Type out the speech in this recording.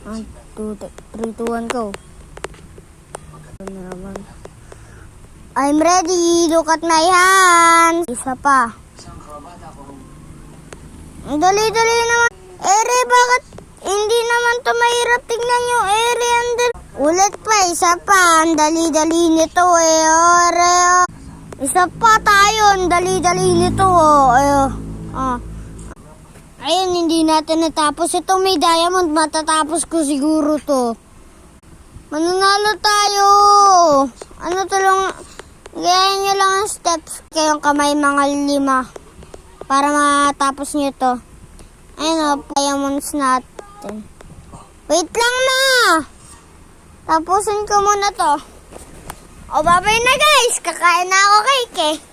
1, 2, 3, 2, 1, go. I'm ready. Look at my hands. Isa pa. Ang dali-dali naman. Ere, bakit hindi naman to mahirap? Tignan yung ere. Ulit pa, isa pa. Ang dali-dali nito eh. Ere. Isa pa tayo. Ang dali-dali nito oh. Ayun, hindi natin natapos. Ito may diamond. Matatapos ko siguro to. Mananalo tayo. Ano to lang? Gaya nyo lang ang steps. Kayong kamay mga 5. Para matapos nyo to. Ayun o, diamonds natin. Wait lang na! Tapusin ko muna to. O, babay na guys. Kakain na ako cake eh.